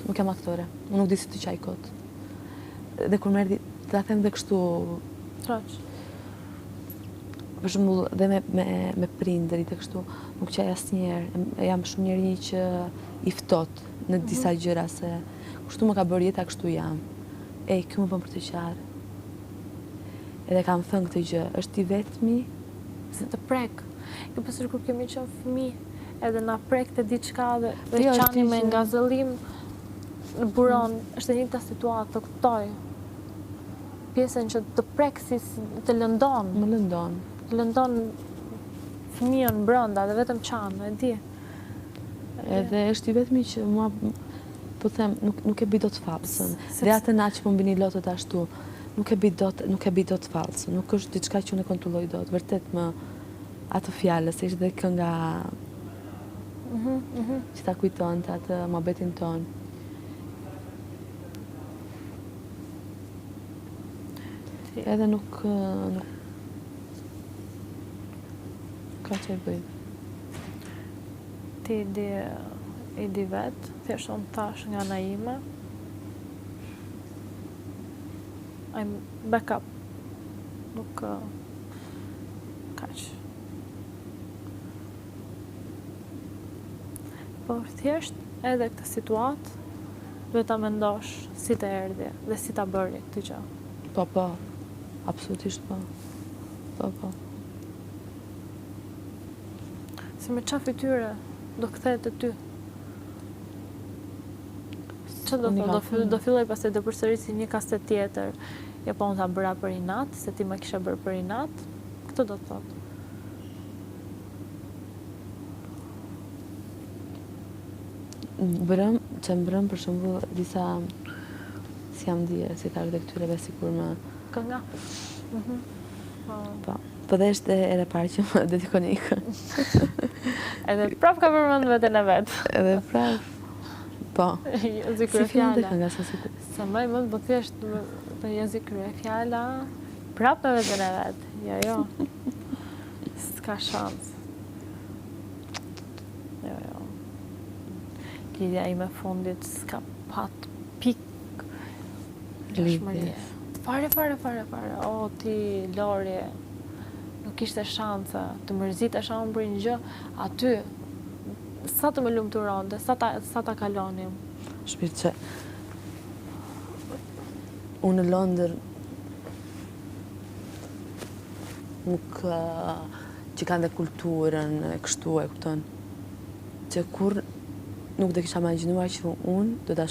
nuk jam aktore. Unë nuk di si të qaj kot. Dhe kur merdi, të ta them dhe kështu... Traq. Për shembull, dhe me prindërit e kështu, nuk qaj asnjëherë. Jam shumë njeri që i ftoht në disa gjëra se kështu më ka bërë jeta, kështu jam. Kjo më bën për të qarë. Edhe kam thënë këtë gjë, është i vetmi se të prek. Jo pësër kur kemi qenë fëmijë, edhe na prek të diçka dhe qani me ngazëllim në buron, është e njëjta situatë, të kuptoj. Pjesën që të prek si të lëndon. Më lëndon. Të lëndon fëmijën brenda dhe vetëm qanë, e di. Edhe është i vetmi që mua, po them, nuk e bi do të falsën. Dhe atë na që po mbini lotët ashtu, nuk e bi do të falsën. Nuk është diçka që unë e kontrolloj dot. Vërtet më atë fjalës, ishte dhe kënga që ta kujton të atë mohabetin ton. Edhe nuk ka që e bëj. Ti i di vetë, thjesht unë tash nga Naime, I'm backup. Nuk kaq. Por thjesht edhe këtë situatë duhet ta mendosh si të erdhi dhe si ta bëri këtë gjë. Po, absolutisht po. Po. Se me qa fytyre do kthehet te ty? Që do thotë? Do filloj pastaj të përsërisi një kaset tjetër. Ja po unë ta bëra për inat, se ti më kishe bërë për inat. Këtë do të thotë. Mbrëm për shembull disa si jam ndjer, si ka dhe këtyreve sikur më... Kënga? Po dhe është e parë që më dedikon një këngë. Edhe prap ka përmend veten e vet. Edhe prap. Po. Si fillon dhe kënga, sa sikur. Sa më mend po thjesht të jezi krye fjala prap me veten e vet. Jo. S'ka shans. Jo. Lidhja ime fundit s'ka pat pik. Lidhje. Fare. O, ti, Lori, nuk ishte shansa të mërzitesh unë për një gjë, aty, sa të më lumturonte, sa ta kalonim. Shpirt që unë në Londër nuk që kanë dhe kulturën e kështu e kupton që kur nuk dhe kisha imagjinuar që unë do ta